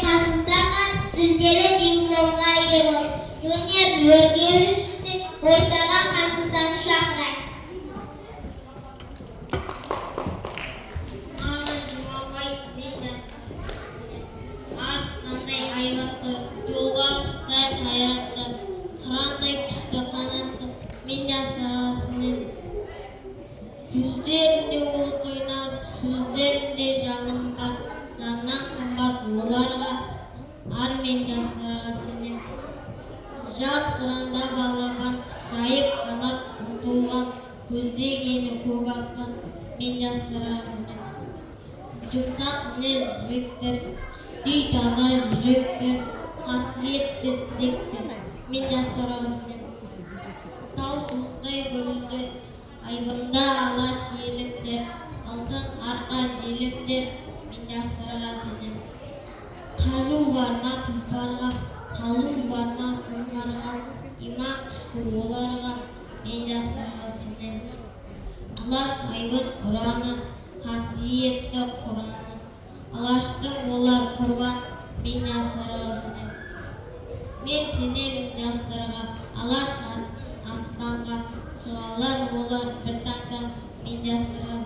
қасындағы жүлделі дипломға ие бол. Өнер өргерісті ортаға қасындағы шақырайық. Маған Жұмабай мен арыстандай айбатты, жолбарыстай қайратты, қырандай күшті қанатты, мен де асырағасымен. Сөздерінде от ойнар, сөздерінде жаным бар, жаннан қымбат оларға ар мен жасырағасымен. Жас қыранда балаған, жайып қанат ұмтылған, көздегені көк аспан, мен жасырағасымен. Жұмсақ мінез жібектер, сүттей таза жүректер, қасиетті тілектер, мен жасырағасымен. Тау тұздай гүлдер, айбында алаш еліктер, алтын арқа желіктер, мен жасырағасымен. Қажу бар ма тұлпарға, қалу бар ма тұлпарға, иман күшті оларға, мен жасырағасымен. Алаш айбын ұраны, қасиетті құраны, алаштың олар құрбан, мен жасырағасымен. Мен сенемін жастарға, алаш аспанға, шығалар олар бір таңда, мен жасырағасымен.